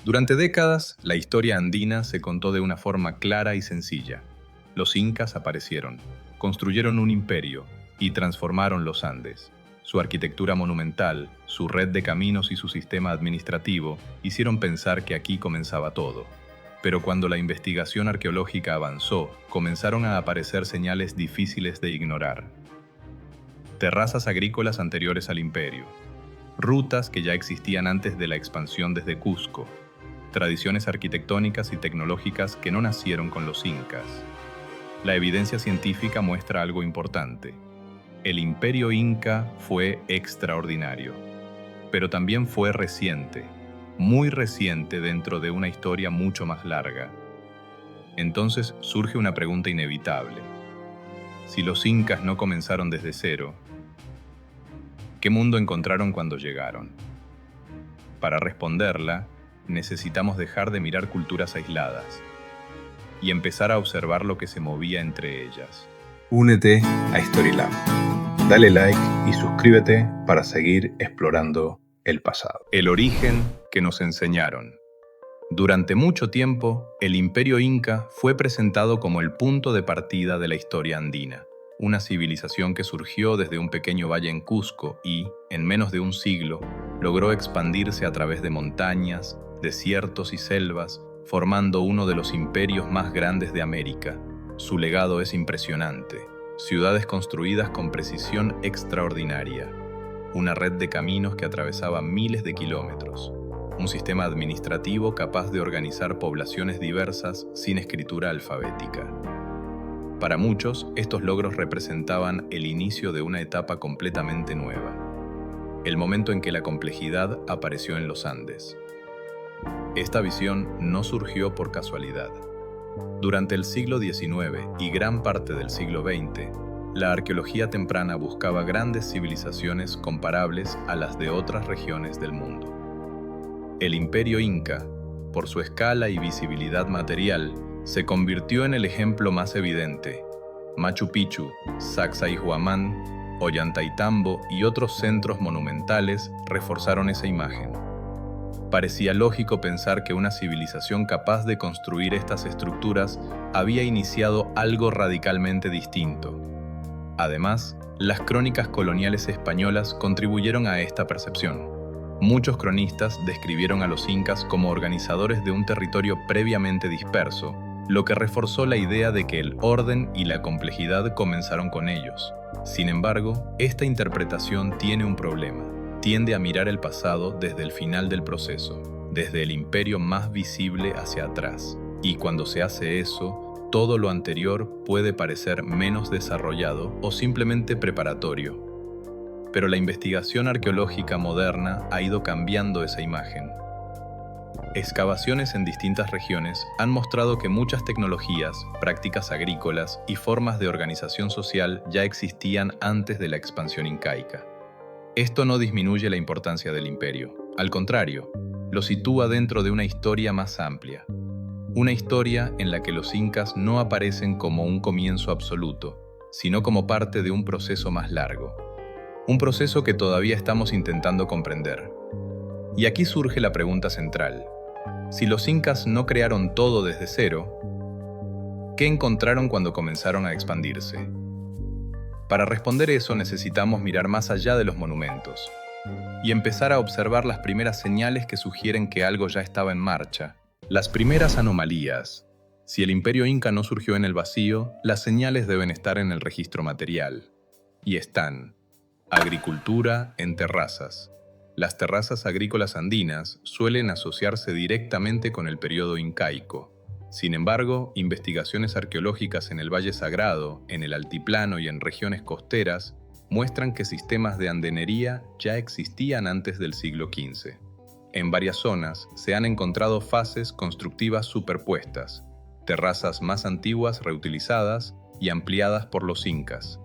Durante décadas, la historia andina se contó de una forma clara y sencilla. Los incas aparecieron, construyeron un imperio y transformaron los Andes. Su arquitectura monumental, su red de caminos y su sistema administrativo hicieron pensar que aquí comenzaba todo. Pero cuando la investigación arqueológica avanzó, comenzaron a aparecer señales difíciles de ignorar. Terrazas agrícolas anteriores al imperio, rutas que ya existían antes de la expansión desde Cusco, tradiciones arquitectónicas y tecnológicas que no nacieron con los incas. La evidencia científica muestra algo importante. El imperio inca fue extraordinario, pero también fue reciente, muy reciente dentro de una historia mucho más larga. Entonces surge una pregunta inevitable. Si los incas no comenzaron desde cero, ¿qué mundo encontraron cuando llegaron? Para responderla, necesitamos dejar de mirar culturas aisladas y empezar a observar lo que se movía entre ellas. Únete a Storylab. Dale like y suscríbete para seguir explorando el pasado. El origen que nos enseñaron. Durante mucho tiempo, el Imperio Inca fue presentado como el punto de partida de la historia andina, una civilización que surgió desde un pequeño valle en Cusco y, en menos de un siglo, logró expandirse a través de montañas, desiertos y selvas, formando uno de los imperios más grandes de América. Su legado es impresionante. Ciudades construidas con precisión extraordinaria, una red de caminos que atravesaba miles de kilómetros, un sistema administrativo capaz de organizar poblaciones diversas sin escritura alfabética. Para muchos, estos logros representaban el inicio de una etapa completamente nueva, el momento en que la complejidad apareció en los Andes. Esta visión no surgió por casualidad. Durante el siglo XIX y gran parte del siglo XX, la arqueología temprana buscaba grandes civilizaciones comparables a las de otras regiones del mundo. El Imperio Inca, por su escala y visibilidad material, se convirtió en el ejemplo más evidente. Machu Picchu, Sacsayhuamán, Ollantaytambo y otros centros monumentales reforzaron esa imagen. Parecía lógico pensar que una civilización capaz de construir estas estructuras había iniciado algo radicalmente distinto. Además, las crónicas coloniales españolas contribuyeron a esta percepción. Muchos cronistas describieron a los incas como organizadores de un territorio previamente disperso, lo que reforzó la idea de que el orden y la complejidad comenzaron con ellos. Sin embargo, esta interpretación tiene un problema. Tiende a mirar el pasado desde el final del proceso, desde el imperio más visible hacia atrás. Y cuando se hace eso, todo lo anterior puede parecer menos desarrollado o simplemente preparatorio. Pero la investigación arqueológica moderna ha ido cambiando esa imagen. Excavaciones en distintas regiones han mostrado que muchas tecnologías, prácticas agrícolas y formas de organización social ya existían antes de la expansión incaica. Esto no disminuye la importancia del imperio. Al contrario, lo sitúa dentro de una historia más amplia. Una historia en la que los incas no aparecen como un comienzo absoluto, sino como parte de un proceso más largo. Un proceso que todavía estamos intentando comprender. Y aquí surge la pregunta central. Si los incas no crearon todo desde cero, ¿qué encontraron cuando comenzaron a expandirse? Para responder eso necesitamos mirar más allá de los monumentos y empezar a observar las primeras señales que sugieren que algo ya estaba en marcha. Las primeras anomalías. Si el imperio inca no surgió en el vacío, las señales deben estar en el registro material. Y están. Agricultura en terrazas. Las terrazas agrícolas andinas suelen asociarse directamente con el periodo incaico. Sin embargo, investigaciones arqueológicas en el Valle Sagrado, en el altiplano y en regiones costeras muestran que sistemas de andenería ya existían antes del siglo XV. En varias zonas se han encontrado fases constructivas superpuestas, terrazas más antiguas reutilizadas y ampliadas por los incas.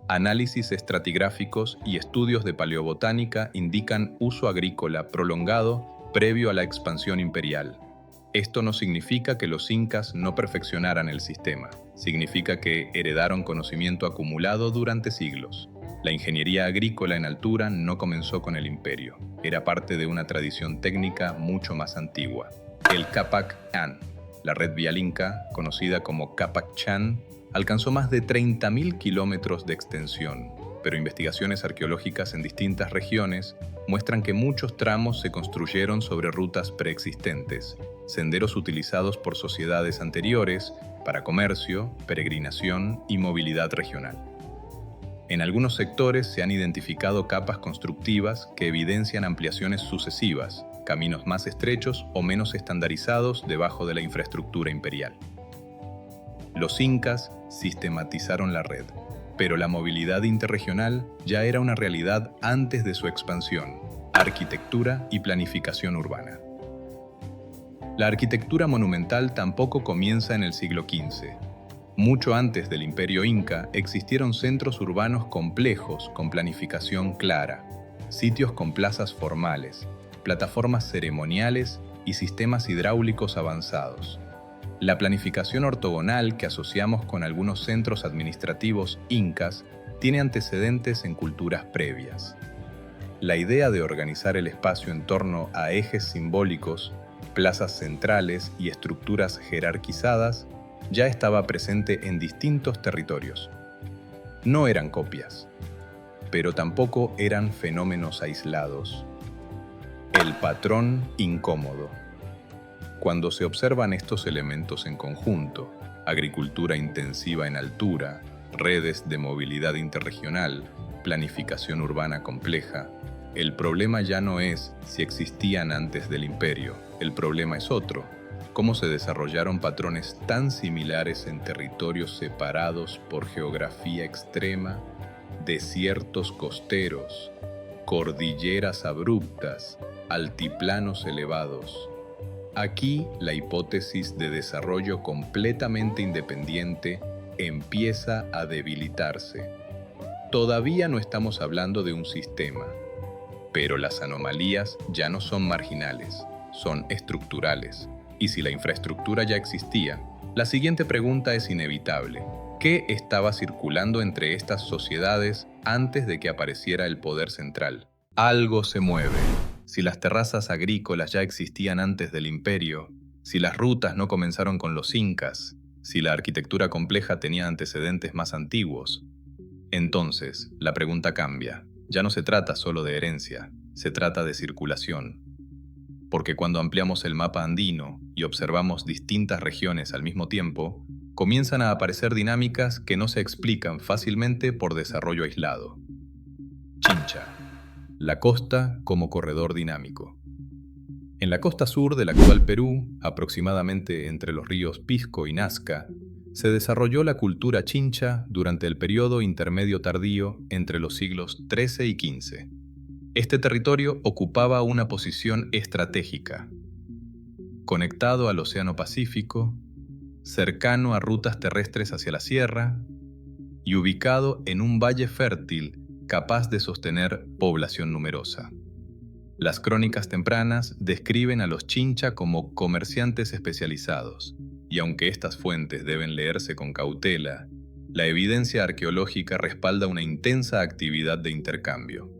Análisis estratigráficos y estudios de paleobotánica indican uso agrícola prolongado previo a la expansión imperial. Esto no significa que los incas no perfeccionaran el sistema. Significa que heredaron conocimiento acumulado durante siglos. La ingeniería agrícola en altura no comenzó con el imperio. Era parte de una tradición técnica mucho más antigua. El Capac An, la red vial inca, conocida como Capac Chan, alcanzó más de 30.000 kilómetros de extensión, pero investigaciones arqueológicas en distintas regiones muestran que muchos tramos se construyeron sobre rutas preexistentes, senderos utilizados por sociedades anteriores para comercio, peregrinación y movilidad regional. En algunos sectores se han identificado capas constructivas que evidencian ampliaciones sucesivas, caminos más estrechos o menos estandarizados debajo de la infraestructura imperial. Los incas sistematizaron la red, pero la movilidad interregional ya era una realidad antes de su expansión, arquitectura y planificación urbana. La arquitectura monumental tampoco comienza en el siglo XV. Mucho antes del Imperio Inca existieron centros urbanos complejos con planificación clara, sitios con plazas formales, plataformas ceremoniales y sistemas hidráulicos avanzados. La planificación ortogonal que asociamos con algunos centros administrativos incas tiene antecedentes en culturas previas. La idea de organizar el espacio en torno a ejes simbólicos, plazas centrales y estructuras jerarquizadas ya estaba presente en distintos territorios. No eran copias, pero tampoco eran fenómenos aislados. El patrón incómodo. Cuando se observan estos elementos en conjunto, agricultura intensiva en altura, redes de movilidad interregional, planificación urbana compleja, el problema ya no es si existían antes del imperio, el problema es otro: cómo se desarrollaron patrones tan similares en territorios separados por geografía extrema, desiertos costeros, cordilleras abruptas, altiplanos elevados. Aquí la hipótesis de desarrollo completamente independiente empieza a debilitarse. Todavía no estamos hablando de un sistema, pero las anomalías ya no son marginales, son estructurales. Y si la infraestructura ya existía, la siguiente pregunta es inevitable: ¿qué estaba circulando entre estas sociedades antes de que apareciera el poder central? Algo se mueve. Si las terrazas agrícolas ya existían antes del imperio, si las rutas no comenzaron con los incas, si la arquitectura compleja tenía antecedentes más antiguos, entonces la pregunta cambia. Ya no se trata solo de herencia, se trata de circulación. Porque cuando ampliamos el mapa andino y observamos distintas regiones al mismo tiempo, comienzan a aparecer dinámicas que no se explican fácilmente por desarrollo aislado. Chincha. La costa como corredor dinámico. En la costa sur del actual Perú, aproximadamente entre los ríos Pisco y Nazca, se desarrolló la cultura chincha durante el periodo intermedio tardío entre los siglos XIII y XV. Este territorio ocupaba una posición estratégica, conectado al Océano Pacífico, cercano a rutas terrestres hacia la sierra y ubicado en un valle fértil capaz de sostener población numerosa. Las crónicas tempranas describen a los chincha como comerciantes especializados, y aunque estas fuentes deben leerse con cautela, la evidencia arqueológica respalda una intensa actividad de intercambio.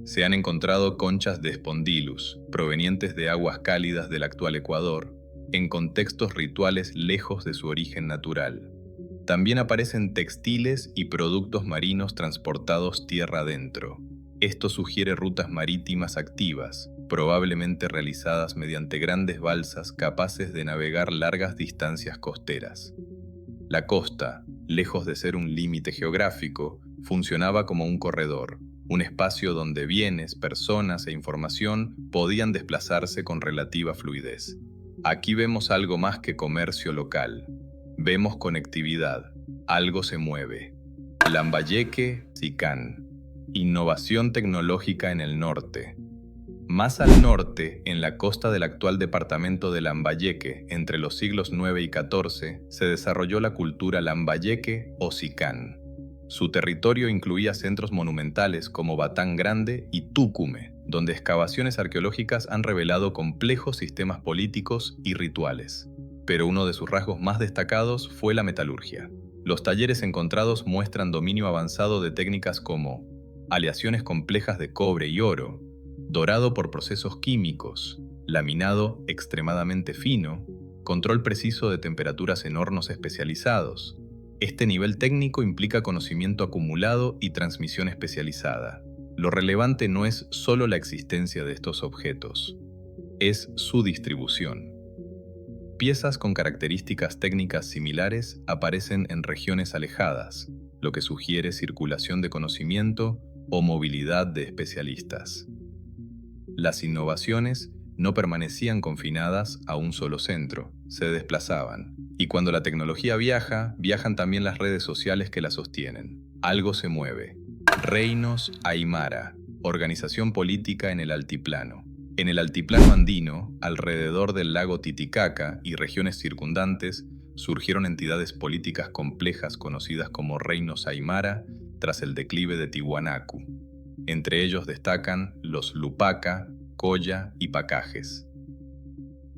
Se han encontrado conchas de Spondylus, provenientes de aguas cálidas del actual Ecuador, en contextos rituales lejos de su origen natural. También aparecen textiles y productos marinos transportados tierra adentro. Esto sugiere rutas marítimas activas, probablemente realizadas mediante grandes balsas capaces de navegar largas distancias costeras. La costa, lejos de ser un límite geográfico, funcionaba como un corredor, un espacio donde bienes, personas e información podían desplazarse con relativa fluidez. Aquí vemos algo más que comercio local. Vemos conectividad, algo se mueve. Lambayeque, Sicán. Innovación tecnológica en el norte. Más al norte, en la costa del actual departamento de Lambayeque, entre los siglos IX y XIV, se desarrolló la cultura lambayeque o Sicán. Su territorio incluía centros monumentales como Batán Grande y Túcume, donde excavaciones arqueológicas han revelado complejos sistemas políticos y rituales. Pero uno de sus rasgos más destacados fue la metalurgia. Los talleres encontrados muestran dominio avanzado de técnicas como aleaciones complejas de cobre y oro, dorado por procesos químicos, laminado extremadamente fino, control preciso de temperaturas en hornos especializados. Este nivel técnico implica conocimiento acumulado y transmisión especializada. Lo relevante no es solo la existencia de estos objetos, es su distribución. Piezas con características técnicas similares aparecen en regiones alejadas, lo que sugiere circulación de conocimiento o movilidad de especialistas. Las innovaciones no permanecían confinadas a un solo centro, se desplazaban. Y cuando la tecnología viaja, viajan también las redes sociales que la sostienen. Algo se mueve. Reinos Aymara, organización política en el altiplano. En el altiplano andino, alrededor del lago Titicaca y regiones circundantes, surgieron entidades políticas complejas conocidas como reinos Aymara tras el declive de Tiwanaku. Entre ellos destacan los Lupaca, Colla y Pacajes.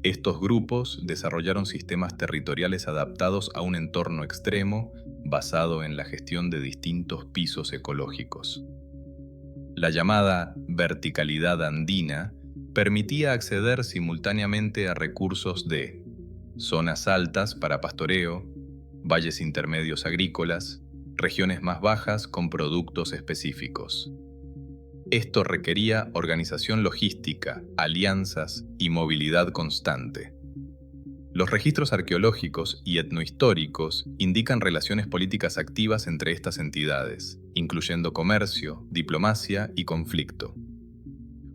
Estos grupos desarrollaron sistemas territoriales adaptados a un entorno extremo basado en la gestión de distintos pisos ecológicos. La llamada verticalidad andina permitía acceder simultáneamente a recursos de zonas altas para pastoreo, valles intermedios agrícolas, regiones más bajas con productos específicos. Esto requería organización logística, alianzas y movilidad constante. Los registros arqueológicos y etnohistóricos indican relaciones políticas activas entre estas entidades, incluyendo comercio, diplomacia y conflicto.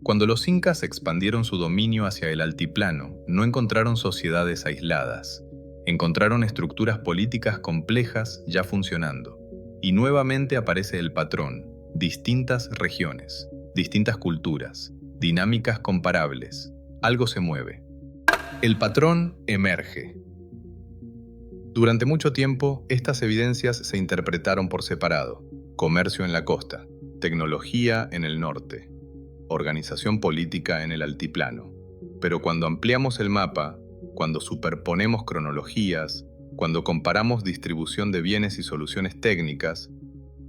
Cuando los incas expandieron su dominio hacia el altiplano, no encontraron sociedades aisladas, encontraron estructuras políticas complejas ya funcionando, y nuevamente aparece el patrón: distintas regiones, distintas culturas, dinámicas comparables. Algo se mueve. El patrón emerge. Durante mucho tiempo, estas evidencias se interpretaron por separado: comercio en la costa, tecnología en el norte, organización política en el altiplano. Pero cuando ampliamos el mapa, cuando superponemos cronologías, cuando comparamos distribución de bienes y soluciones técnicas,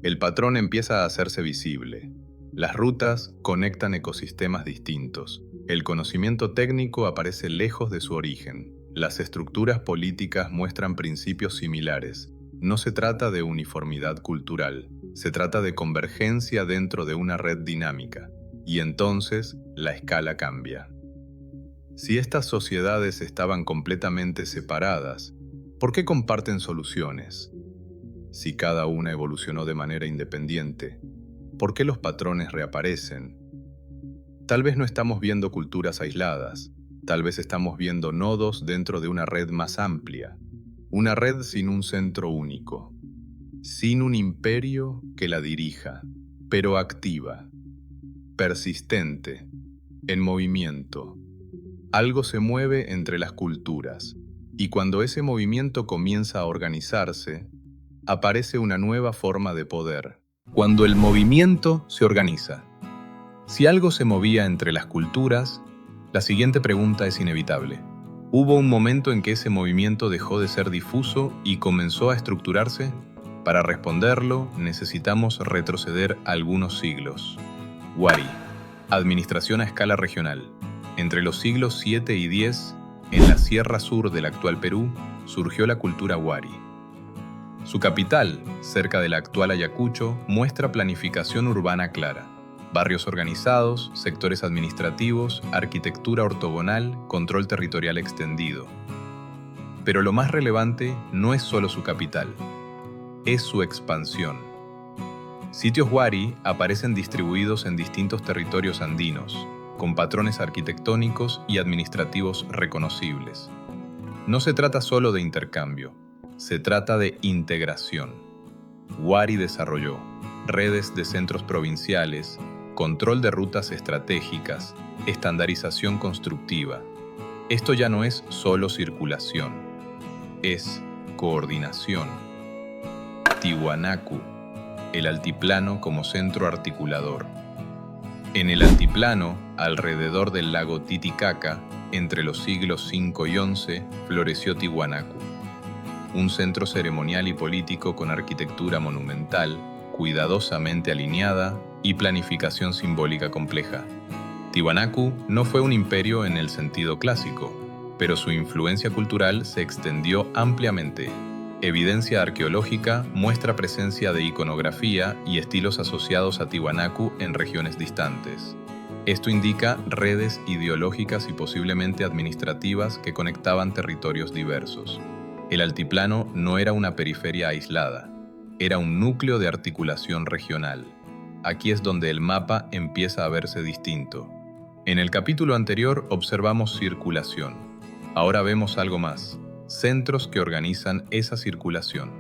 el patrón empieza a hacerse visible. Las rutas conectan ecosistemas distintos. El conocimiento técnico aparece lejos de su origen. Las estructuras políticas muestran principios similares. No se trata de uniformidad cultural, se trata de convergencia dentro de una red dinámica. Y entonces, la escala cambia. Si estas sociedades estaban completamente separadas, ¿por qué comparten soluciones? Si cada una evolucionó de manera independiente, ¿por qué los patrones reaparecen? Tal vez no estamos viendo culturas aisladas, tal vez estamos viendo nodos dentro de una red más amplia, una red sin un centro único, sin un imperio que la dirija, pero activa, persistente, en movimiento. Algo se mueve entre las culturas, y cuando ese movimiento comienza a organizarse, aparece una nueva forma de poder. Cuando el movimiento se organiza. Si algo se movía entre las culturas, la siguiente pregunta es inevitable. ¿Hubo un momento en que ese movimiento dejó de ser difuso y comenzó a estructurarse? Para responderlo, necesitamos retroceder algunos siglos. Wari, administración a escala regional. Entre los siglos 7 y 10, en la sierra sur del actual Perú, surgió la cultura Wari. Su capital, cerca del actual Ayacucho, muestra planificación urbana clara. Barrios organizados, sectores administrativos, arquitectura ortogonal, control territorial extendido. Pero lo más relevante no es solo su capital, es su expansión. Sitios Wari aparecen distribuidos en distintos territorios andinos, con patrones arquitectónicos y administrativos reconocibles. No se trata solo de intercambio, se trata de integración. Wari desarrolló redes de centros provinciales, control de rutas estratégicas, estandarización constructiva. Esto ya no es solo circulación, es coordinación. Tiwanaku, el altiplano como centro articulador. En el altiplano, alrededor del lago Titicaca, entre los siglos 5 y 11, floreció Tiwanaku, un centro ceremonial y político con arquitectura monumental, cuidadosamente alineada y planificación simbólica compleja. Tiwanaku no fue un imperio en el sentido clásico, pero su influencia cultural se extendió ampliamente. Evidencia arqueológica muestra presencia de iconografía y estilos asociados a Tiwanaku en regiones distantes. Esto indica redes ideológicas y posiblemente administrativas que conectaban territorios diversos. El altiplano no era una periferia aislada, era un núcleo de articulación regional. Aquí es donde el mapa empieza a verse distinto. En el capítulo anterior observamos circulación. Ahora vemos algo más: centros que organizan esa circulación,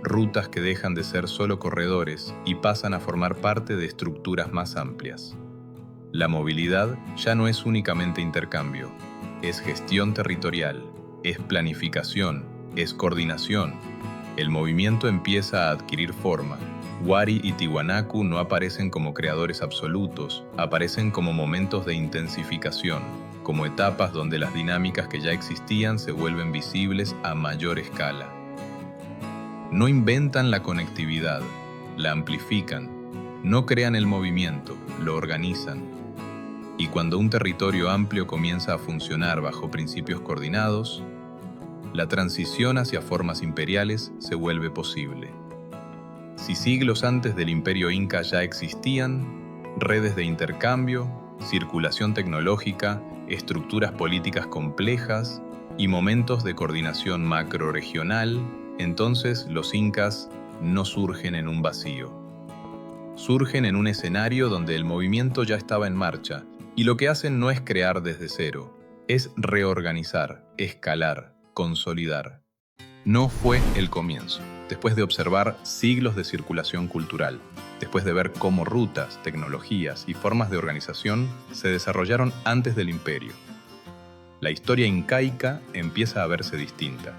rutas que dejan de ser solo corredores y pasan a formar parte de estructuras más amplias. La movilidad ya no es únicamente intercambio, es gestión territorial, es planificación, es coordinación. El movimiento empieza a adquirir forma. Wari y Tiwanaku no aparecen como creadores absolutos, aparecen como momentos de intensificación, como etapas donde las dinámicas que ya existían se vuelven visibles a mayor escala. No inventan la conectividad, la amplifican, no crean el movimiento, lo organizan. Y cuando un territorio amplio comienza a funcionar bajo principios coordinados, la transición hacia formas imperiales se vuelve posible. Si siglos antes del Imperio Inca ya existían redes de intercambio, circulación tecnológica, estructuras políticas complejas y momentos de coordinación macrorregional, entonces los incas no surgen en un vacío. Surgen en un escenario donde el movimiento ya estaba en marcha, y lo que hacen no es crear desde cero, es reorganizar, escalar, consolidar. No fue el comienzo. Después de observar siglos de circulación cultural, después de ver cómo rutas, tecnologías y formas de organización se desarrollaron antes del imperio, la historia incaica empieza a verse distinta.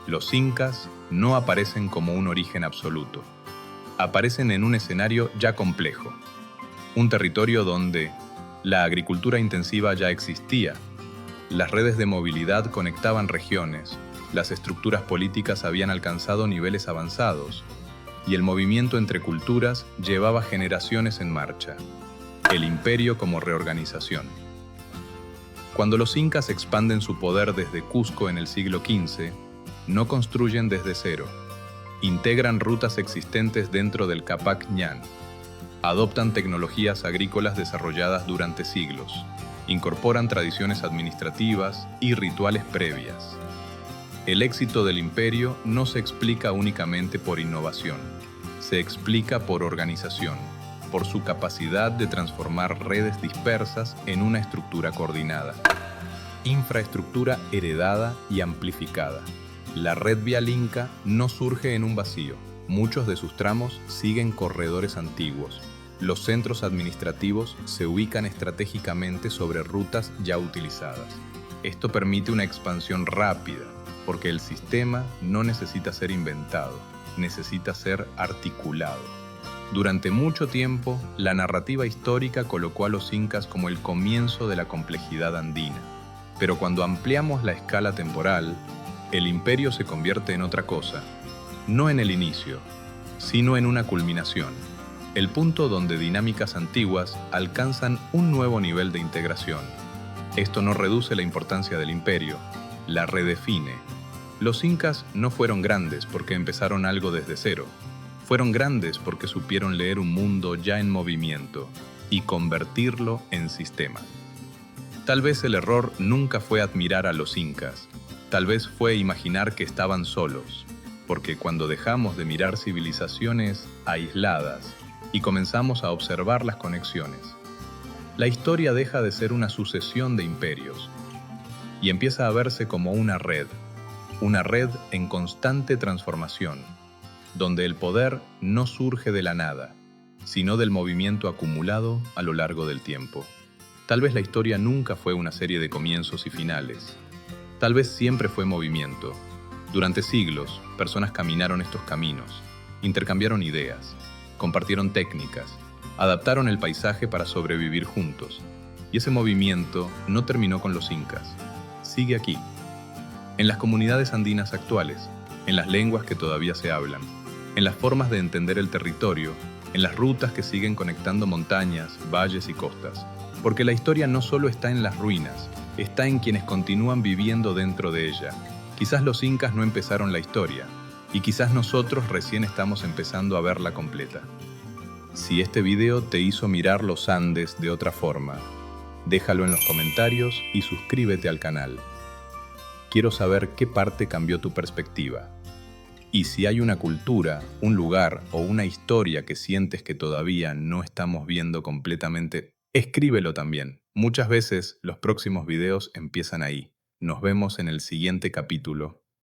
Los incas no aparecen como un origen absoluto. Aparecen en un escenario ya complejo, un territorio donde la agricultura intensiva ya existía, las redes de movilidad conectaban regiones, las estructuras políticas habían alcanzado niveles avanzados y el movimiento entre culturas llevaba generaciones en marcha. El imperio como reorganización. Cuando los incas expanden su poder desde Cusco en el siglo XV, no construyen desde cero. Integran rutas existentes dentro del Capac Ñan. Adoptan tecnologías agrícolas desarrolladas durante siglos. Incorporan tradiciones administrativas y rituales previas. El éxito del imperio no se explica únicamente por innovación, se explica por organización, por su capacidad de transformar redes dispersas en una estructura coordinada. Infraestructura heredada y amplificada. La red vial inca no surge en un vacío. Muchos de sus tramos siguen corredores antiguos. Los centros administrativos se ubican estratégicamente sobre rutas ya utilizadas. Esto permite una expansión rápida, porque el sistema no necesita ser inventado, necesita ser articulado. Durante mucho tiempo, la narrativa histórica colocó a los incas como el comienzo de la complejidad andina. Pero cuando ampliamos la escala temporal, el imperio se convierte en otra cosa, no en el inicio, sino en una culminación, el punto donde dinámicas antiguas alcanzan un nuevo nivel de integración. Esto no reduce la importancia del imperio, la redefine. Los incas no fueron grandes porque empezaron algo desde cero. Fueron grandes porque supieron leer un mundo ya en movimiento y convertirlo en sistema. Tal vez el error nunca fue admirar a los incas. Tal vez fue imaginar que estaban solos, porque cuando dejamos de mirar civilizaciones aisladas y comenzamos a observar las conexiones, la historia deja de ser una sucesión de imperios y empieza a verse como una red en constante transformación, donde el poder no surge de la nada, sino del movimiento acumulado a lo largo del tiempo. Tal vez la historia nunca fue una serie de comienzos y finales. Tal vez siempre fue movimiento. Durante siglos, personas caminaron estos caminos, intercambiaron ideas, compartieron técnicas, adaptaron el paisaje para sobrevivir juntos. Y ese movimiento no terminó con los incas. Sigue aquí, en las comunidades andinas actuales, en las lenguas que todavía se hablan, en las formas de entender el territorio, en las rutas que siguen conectando montañas, valles y costas. Porque la historia no solo está en las ruinas, está en quienes continúan viviendo dentro de ella. Quizás los incas no empezaron la historia, y quizás nosotros recién estamos empezando a verla completa. Si este video te hizo mirar los Andes de otra forma, déjalo en los comentarios y suscríbete al canal. Quiero saber qué parte cambió tu perspectiva. Y si hay una cultura, un lugar o una historia que sientes que todavía no estamos viendo completamente, escríbelo también. Muchas veces los próximos videos empiezan ahí. Nos vemos en el siguiente capítulo.